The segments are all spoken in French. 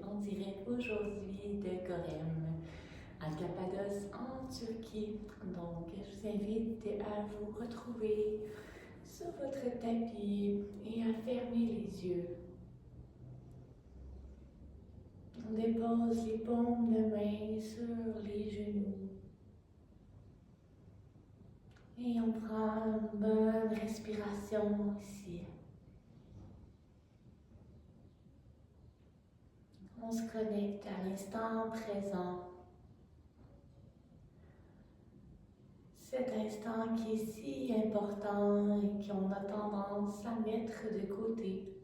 en direct aujourd'hui de Corem, à Cappadoce, en Turquie. Donc, je vous invite à vous retrouver sur votre tapis et à fermer les yeux. On dépose les paumes de main sur les genoux. Et on prend une bonne respiration ici. On se connecte à l'instant présent. Cet instant qui est si important et qu'on a tendance à mettre de côté.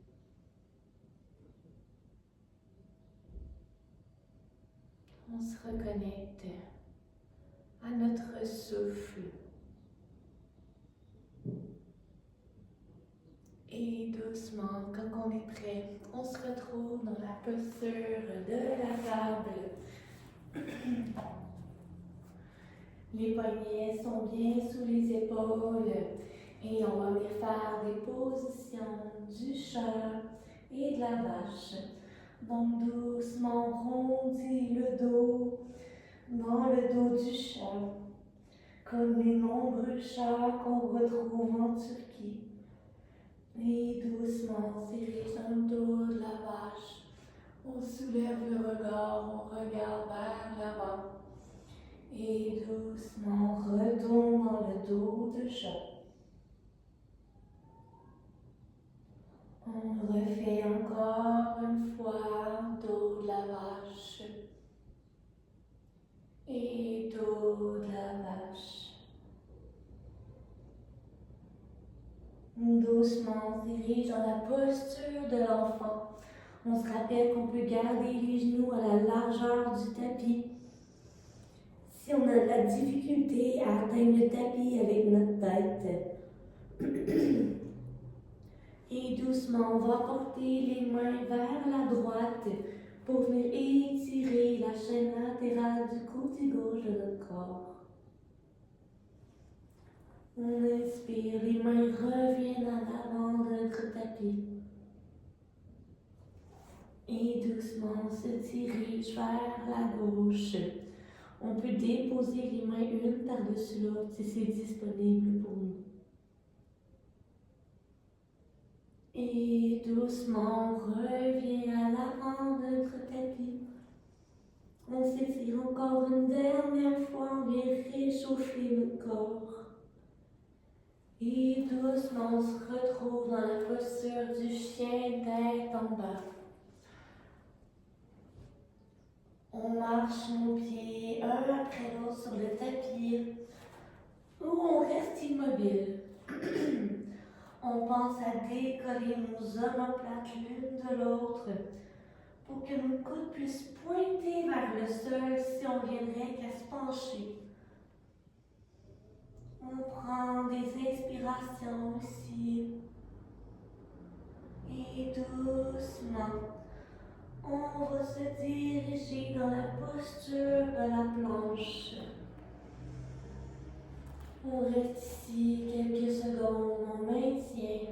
On se reconnecte à notre souffle. Et doucement, quand on est prêt, on se retrouve dans la posture de la table. Les poignets sont bien sous les épaules et on va venir faire des positions du chat et de la vache. Donc doucement, on rondit le dos dans le dos du chat, comme les nombreux chats qu'on retrouve en Turquie. Et doucement, on s'érige dans le dos de la vache. On soulève le regard, on regarde vers l'avant. Et doucement, on retourne dans le dos du chat. On refait encore une fois dos de la vache. Et dos de la vache. Doucement, on se dirige dans la posture de l'enfant. On se rappelle qu'on peut garder les genoux à la largeur du tapis. Si on a de la difficulté à atteindre le tapis avec notre tête. Et doucement, on va porter les mains vers la droite pour venir étirer la chaîne latérale du côté gauche de notre corps. On inspire, les mains reviennent à l'avant de notre tapis. Et doucement, on se dirige vers la gauche. On peut déposer les mains une par-dessus l'autre si c'est disponible pour nous. Et doucement, on revient à l'avant de notre tapis. On s'étire encore une dernière fois, on vient réchauffer notre corps. Et doucement, on se retrouve dans la posture du chien tête en bas. On marche nos pieds un après l'autre sur le tapis ou on reste immobile. On pense à décoller nos omoplates l'une de l'autre pour que nos coudes puissent pointer vers le sol si on viendrait qu'à se pencher. On prend des inspirations aussi. Et doucement, on va se diriger dans la posture de la planche. On reste ici quelques secondes, on maintient.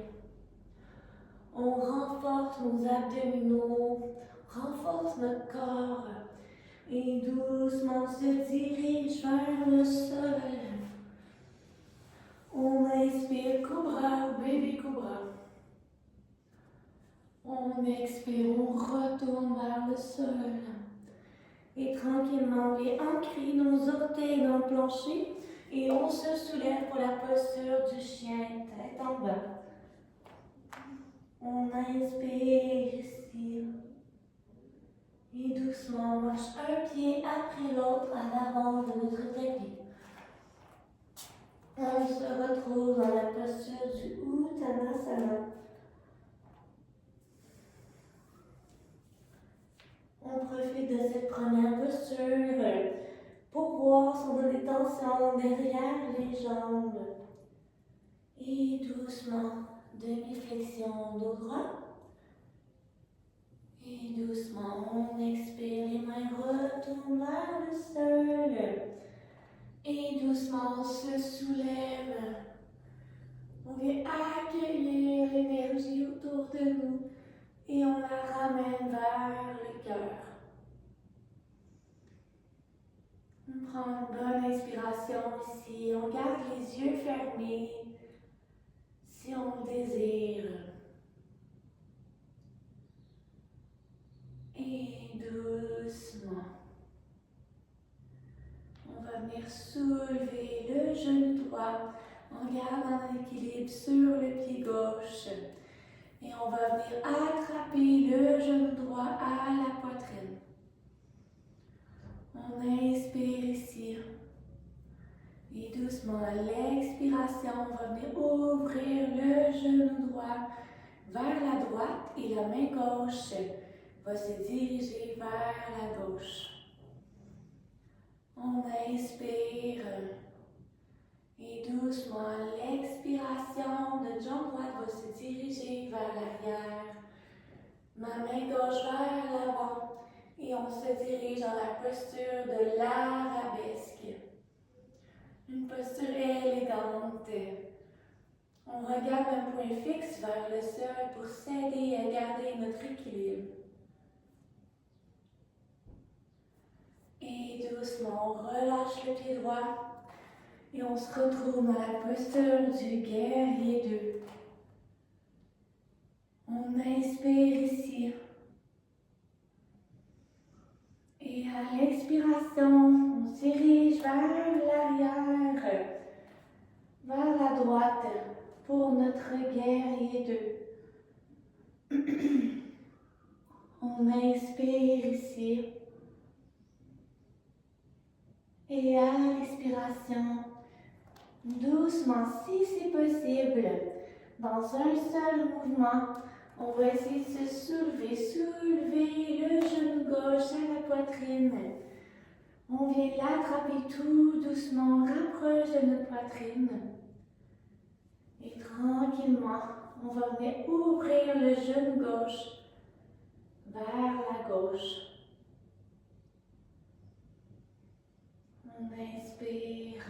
On renforce nos abdominaux, renforce notre corps et doucement se dirige vers le sol. On inspire cobra ou bébé cobra. On expire, on retourne vers le sol. Et tranquillement, on vient ancrer nos orteils dans le plancher et on se soulève pour la posture du chien, tête en bas. On inspire ici. Et doucement, on marche un pied après l'autre à l'avant de notre tapis. On se retrouve dans la posture du Uttanasana. On profite de cette première posture pour voir si on a des tensions derrière les jambes. Et doucement, demi-flexion dos droit. Et doucement, on expire, les mains retournent vers le sol. Et doucement, on se soulève. On vient accueillir l'énergie autour de nous. Et on la ramène vers le cœur. On prend une bonne inspiration ici. On garde les yeux fermés si on le désire. Et doucement, on va venir soulever le genou droit en gardant un équilibre sur le pied gauche. Et on va venir attraper le genou droit à la poitrine. On inspire ici. Et doucement, à l'expiration, on va venir ouvrir le genou droit vers la droite et la main gauche va se diriger vers la gauche. On inspire. Et doucement, à l'expiration, notre jambe droite va se diriger vers l'arrière. Ma main gauche vers l'avant. Et on se dirige dans la posture de l'arabesque. Une posture élégante. On regarde un point fixe vers le sol pour s'aider à garder notre équilibre. Et doucement, on relâche le pied droit et on se retrouve dans la posture du guerrier 2. On inspire ici. Et à l'expiration, on se dirige vers l'arrière, vers la droite pour notre guerrier 2. On inspire ici. Et à l'expiration, doucement, si c'est possible, dans un seul mouvement, on va essayer de se soulever le genou gauche à la poitrine. On vient l'attraper tout doucement, rapproche de notre poitrine. Et tranquillement, on va venir ouvrir le genou gauche vers la gauche. On inspire.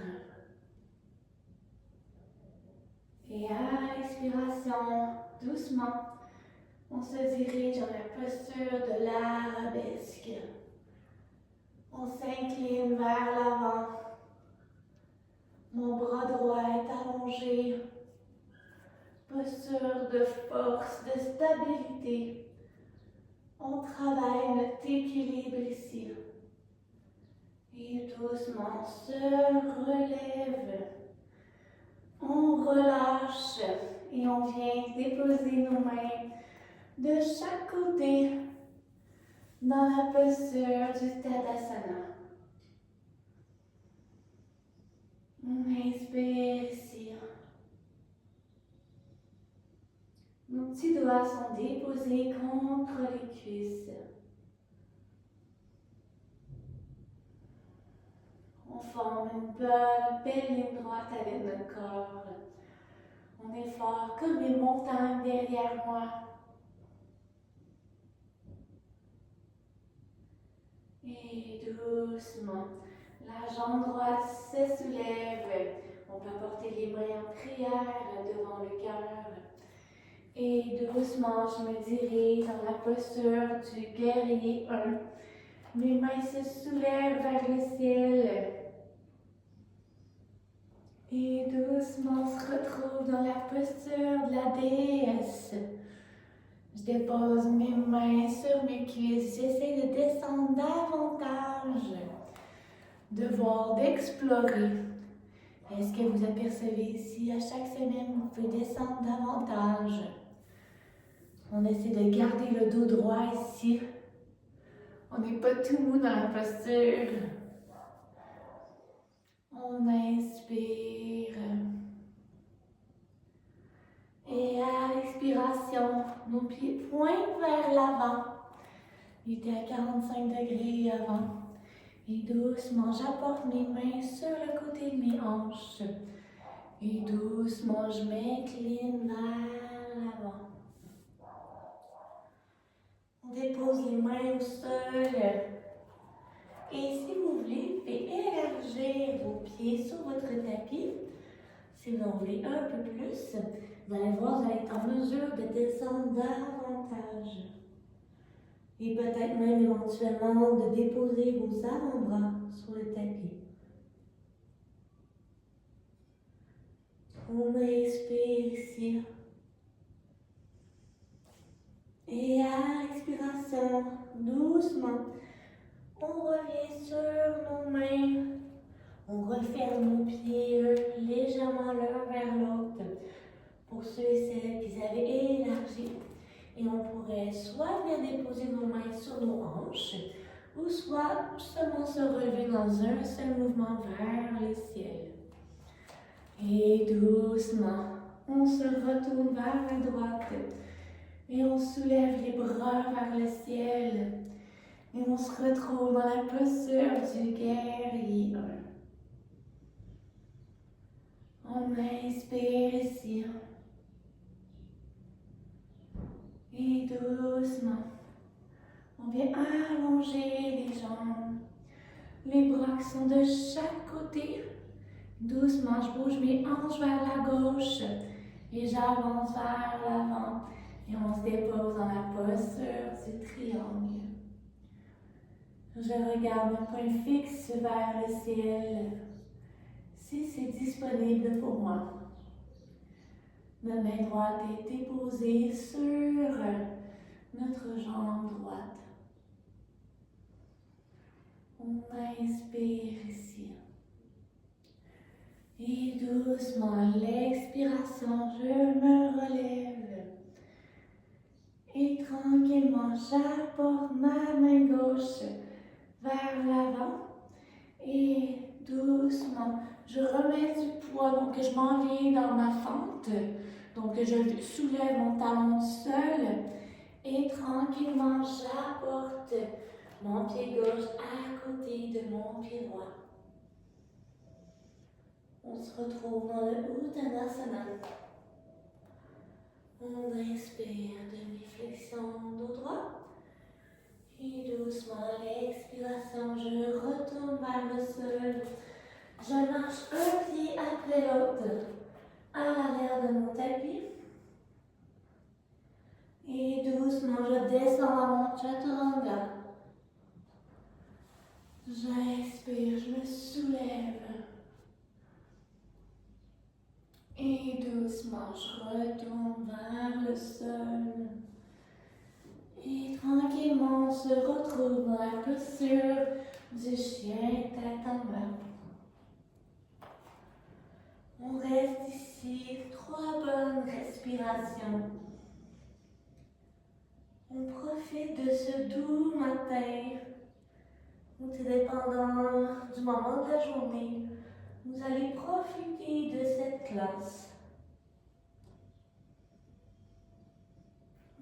Et à l'expiration, doucement, on se dirige dans la posture de l'arabesque. On s'incline vers l'avant. Mon bras droit est allongé. Posture de force, de stabilité. On travaille notre équilibre ici. Et doucement, on se relève. On relâche et on vient déposer nos mains de chaque côté dans la posture du Tadasana. On inspire ici. Nos petits doigts sont déposés contre les cuisses. On forme une belle ligne droite avec notre corps. On est fort comme les montagnes derrière moi. Et doucement, la jambe droite se soulève. On peut porter les mains en prière devant le cœur. Et doucement, je me dirige dans la posture du guerrier 1. Mes mains se soulèvent vers le ciel. Et doucement, on se retrouve dans la posture de la déesse. Je dépose mes mains sur mes cuisses. J'essaie de descendre davantage, de voir, d'explorer. Est-ce que vous apercevez ici, à chaque semaine, vous pouvez descendre davantage. On essaie de garder le dos droit ici. On n'est pas tout mou dans la posture. On inspire. Et à l'expiration, nos pieds pointent vers l'avant. Il était à 45 degrés avant. Et doucement, j'apporte mes mains sur le côté de mes hanches. Et doucement, je m'incline vers l'avant. On dépose les mains au sol. Et si vous voulez, vous pouvez élargir vos pieds sur votre tapis. Si vous en voulez un peu plus, vous allez voir, vous allez être en mesure de descendre davantage. Et peut-être même éventuellement de déposer vos avant-bras sur le tapis. On inspire ici. Et à l'expiration, doucement, on revient sur nos mains. On referme nos pieds légèrement l'un vers l'autre. Pour ceux et celles qui avaient élargi. Et on pourrait soit bien déposer nos mains sur nos hanches, ou soit seulement se relever dans un seul mouvement vers le ciel. Et doucement, on se retourne vers la droite. Et on soulève les bras vers le ciel. Et on se retrouve dans la posture du guerrier 1. On inspire ici. Et doucement, on vient allonger les jambes. Les bras qui sont de chaque côté. Doucement, je bouge mes hanches vers la gauche. Et j'avance vers l'avant. Et on se dépose dans la posture du triangle. Je regarde un point fixe vers le ciel, si c'est disponible pour moi. Ma main droite est déposée sur notre jambe droite. On inspire ici. Et doucement, l'expiration, je me relève. Et tranquillement, j'apporte ma main gauche vers l'avant. Et doucement, je remets du poids, donc je m'en viens dans ma fente. Donc je soulève mon talon seul. Et tranquillement, j'apporte mon pied gauche à côté de mon pied droit. On se retrouve dans le Uttanasana. On inspire, demi-flexion dos droit. Et doucement, à l'expiration, je retourne vers le sol. Je marche un pied après l'autre à l'arrière de mon tapis. Et doucement, je descends dans mon chaturanga. J'inspire, je me soulève. Et doucement, je retourne vers le sol. Et tranquillement, on se retrouve dans la posture du chien tête en bas. On reste ici 3 bonnes respirations. On profite de ce doux matin. Tout dépendant du moment de la journée, vous allez profiter de cette classe.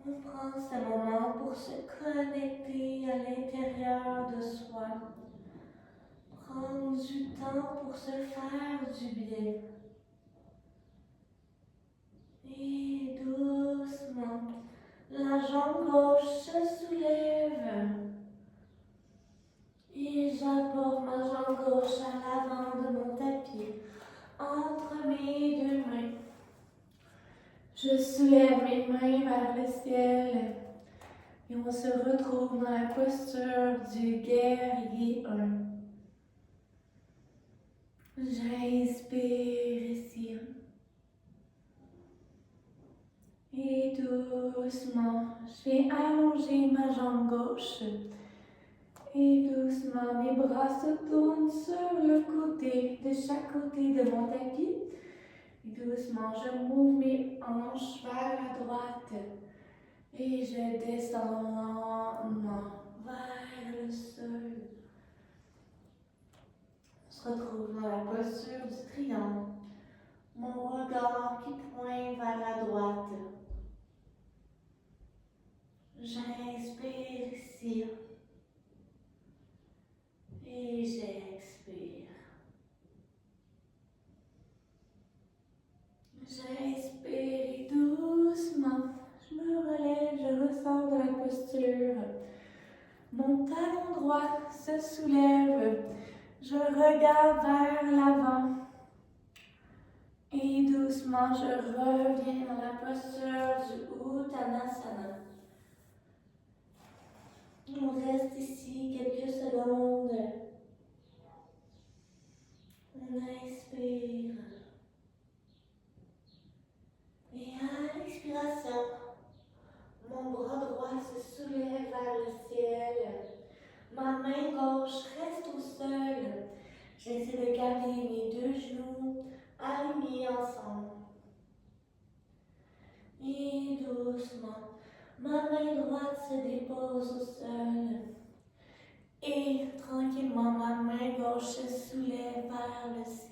On prend ce moment pour se connecter à l'intérieur de soi. Prendre du temps pour se faire du bien. Et doucement, la jambe gauche se soulève. Et j'apporte ma jambe gauche à l'avant de mon tapis, entre mes 2 mains. Je soulève mes mains vers le ciel. Et on se retrouve dans la posture du guerrier 1. J'inspire ici. Et doucement, je vais allonger ma jambe gauche. Et doucement, mes bras se tournent sur le côté, de chaque côté de mon tapis. Et doucement, je m'ouvre mes hanches vers la droite. Et je descends lentement vers le sol. On se retrouve dans la posture du triangle. Mon regard qui pointe vers la droite. J'inspire ici. Et j'expire. J'inspire et doucement, je me relève, je ressors de la posture. Mon talon droit se soulève. Je regarde vers l'avant. Et doucement, je reviens dans la posture du Uttanasana. On reste ici quelques secondes. On inspire. Et à l'expiration, mon bras droit se soulève vers le ciel. Ma main gauche reste au sol. J'essaie de garder mes deux genoux alignés ensemble. Et doucement, ma main droite se dépose au sol. Et tranquillement, ma main gauche se soulève vers le ciel.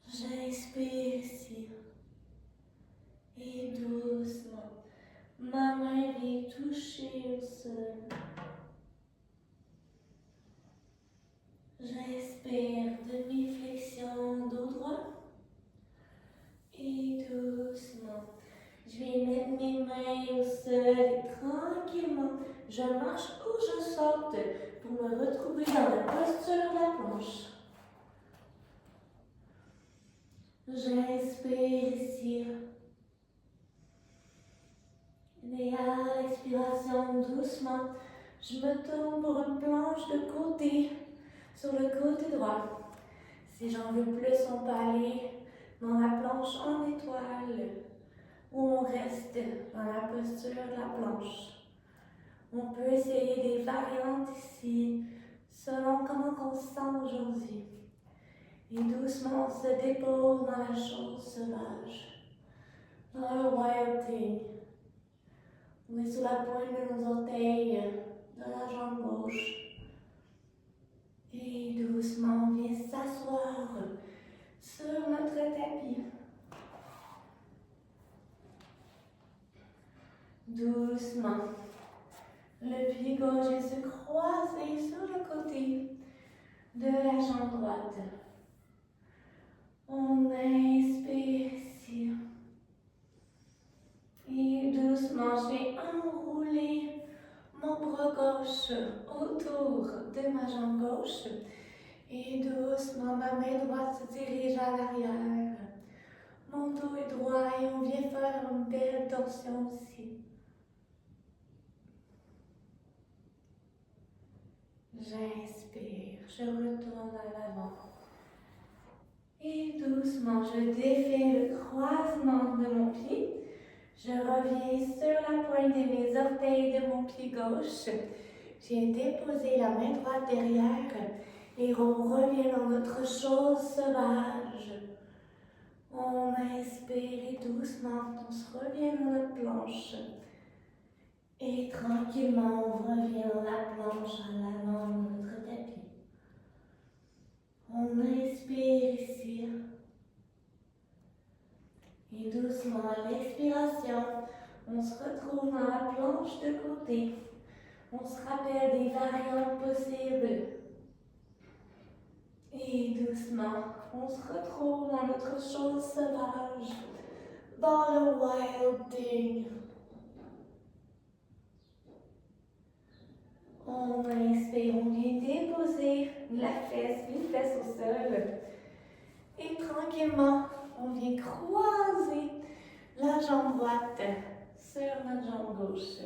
J'inspire ici. Et doucement, ma main vient toucher au sol. J'inspire, demi-flexion dos droit. Et doucement, je vais mettre mes mains au sol et tranquillement, je marche ou je saute pour me retrouver dans la posture de la planche. J'inspire ici. Et à l'expiration, doucement, je me tourne pour une planche de côté, sur le côté droit. Si j'en veux plus, on peut aller dans la planche en étoile, où on reste dans la posture de la planche. On peut essayer des variantes ici, selon comment on se sent aujourd'hui. Et doucement, on se dépose dans la chose sauvage, dans le wild thing. On est sur la pointe de nos orteils, de la jambe gauche. Et doucement, on vient s'asseoir sur notre tapis. Doucement, le pied gauche vient se croiser sur le côté de la jambe droite. On inspire ici. Et doucement, je vais enrouler mon bras gauche autour de ma jambe gauche. Et doucement, ma main droite se dirige à l'arrière. Mon dos est droit et on vient faire une belle torsion ici. J'inspire, je retourne à l'avant. Et doucement, je défais le croisement de mon pied. Je reviens sur la pointe de mes orteils de mon pied gauche. J'ai déposé la main droite derrière et on revient dans notre chose sauvage. On inspire et doucement, on se revient dans notre planche. Et tranquillement, on revient dans la planche à l'avant de notre tapis. On inspire ici. Et doucement, à l'expiration, on se retrouve dans la planche de côté. On se rappelle des variantes possibles. Et doucement, on se retrouve dans notre chose sauvage, dans le wild thing. On inspire, on vient déposer la fesse, les fesses au sol. Et tranquillement, on vient croiser la jambe droite sur notre jambe gauche.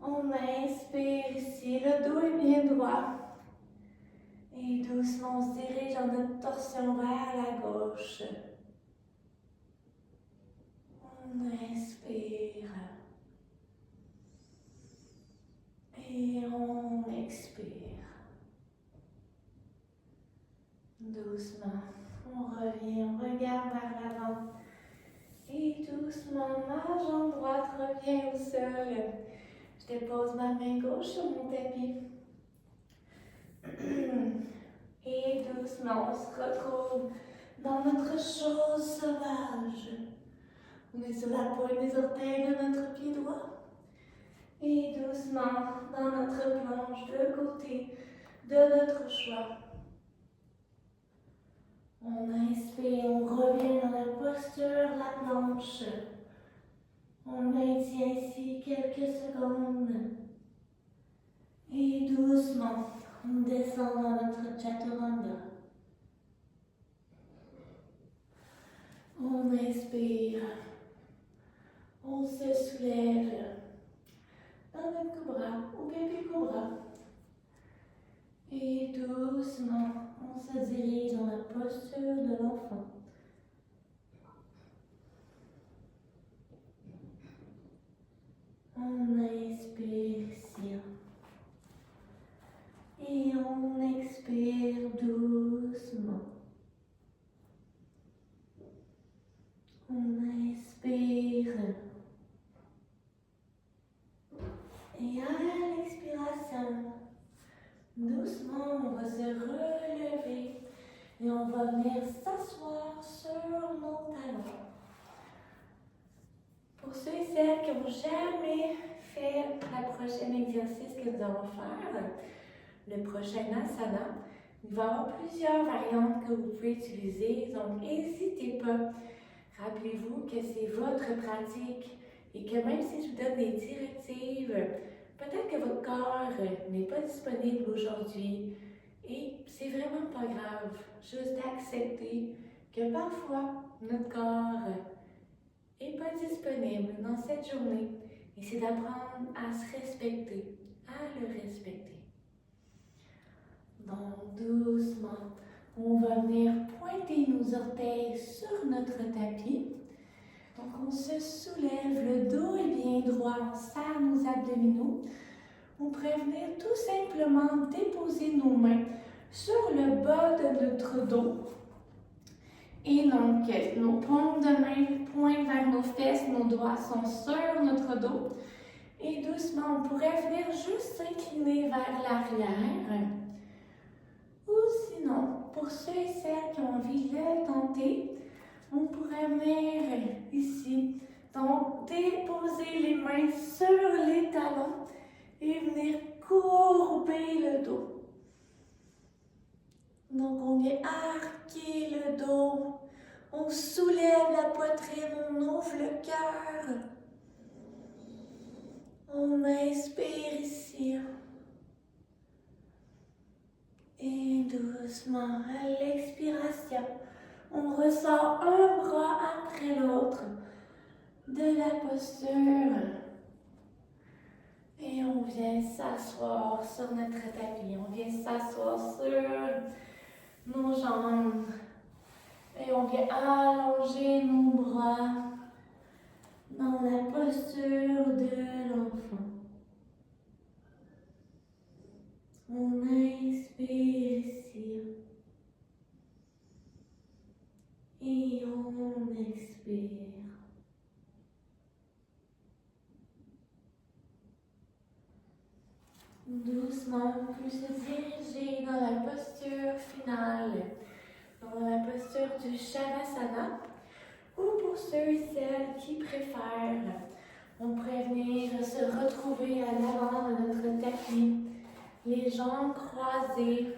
On inspire ici, le dos est bien droit. Et doucement, on se dirige dans notre torsion vers la gauche. On inspire. Et on expire. Doucement, on revient, on regarde vers l'avant. Et doucement, ma jambe droite revient au sol. Je dépose ma main gauche sur mon tapis. Et doucement, on se retrouve dans notre chose sauvage. On est sur la pointe des orteils de notre pied droit. Et doucement, dans notre planche de côté de notre choix. On inspire, on revient dans la posture de la planche. On maintient ici quelques secondes. Et doucement, on descend dans notre chaturanga. On inspire. On se soulève. un même cobra ou bébé cobra. Et doucement, on se dirige dans la posture de l'enfant. On inspire ici. Et on expire doucement. On inspire. Et à l'expiration, doucement, on va se relever et on va venir s'asseoir sur nos talons. Pour ceux et celles qui n'ont jamais fait le prochain exercice que nous allons faire, le prochain asana, il va y avoir plusieurs variantes que vous pouvez utiliser, donc n'hésitez pas. Rappelez-vous que c'est votre pratique et que même si je vous donne des directives, peut-être que votre corps n'est pas disponible aujourd'hui et c'est vraiment pas grave. Juste d'accepter que parfois notre corps n'est pas disponible dans cette journée et c'est d'apprendre à se respecter, à le respecter. Donc doucement, on va venir pointer nos orteils sur notre tapis. Donc on se soulève, le dos est bien droit, on serre nos abdominaux. On pourrait venir tout simplement déposer nos mains sur le bas de notre dos. Et donc nos paumes de main pointent vers nos fesses, nos doigts sont sur notre dos. Et doucement, on pourrait venir juste s'incliner vers l'arrière. Ou sinon, pour ceux et celles qui ont envie de le tenter, on pourrait venir ici. Donc, déposer les mains sur les talons et venir courber le dos. Donc, on vient arquer le dos. On soulève la poitrine, on ouvre le cœur. On inspire ici. Et doucement, à l'expiration, on ressort un bras après l'autre de la posture. Et on vient s'asseoir sur notre tapis. On vient s'asseoir sur nos jambes. Et on vient allonger nos bras dans la posture de l'enfant. On inspire ici. Et on expire. Doucement, on peut se diriger dans la posture finale, dans la posture du Shavasana, ou pour ceux et celles qui préfèrent, on pourrait venir se retrouver à l'avant de notre tapis, les jambes croisées,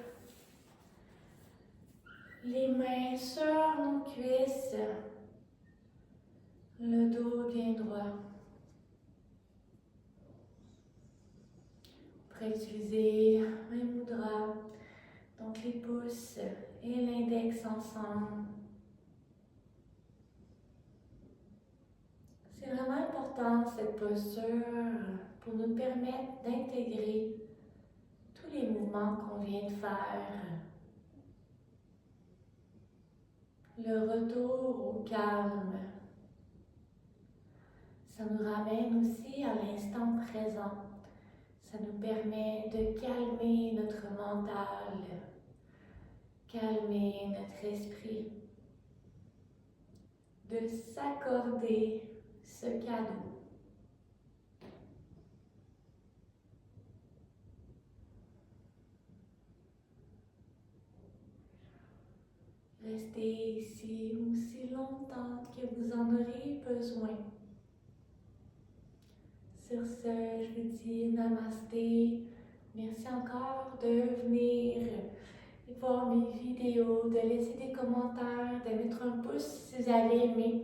les mains sur nos cuisses, le dos bien droit. On pourrait utiliser un mudra, donc les pouces et l'index ensemble. C'est vraiment important cette posture pour nous permettre d'intégrer tous les mouvements qu'on vient de faire. Le retour au calme. Ça nous ramène aussi à l'instant présent. Ça nous permet de calmer notre mental, calmer notre esprit, de s'accorder ce cadeau. Restez ici aussi longtemps que vous en aurez besoin. Sur ce, je vous dis namasté. Merci encore de venir voir mes vidéos, de laisser des commentaires, de mettre un pouce si vous avez aimé.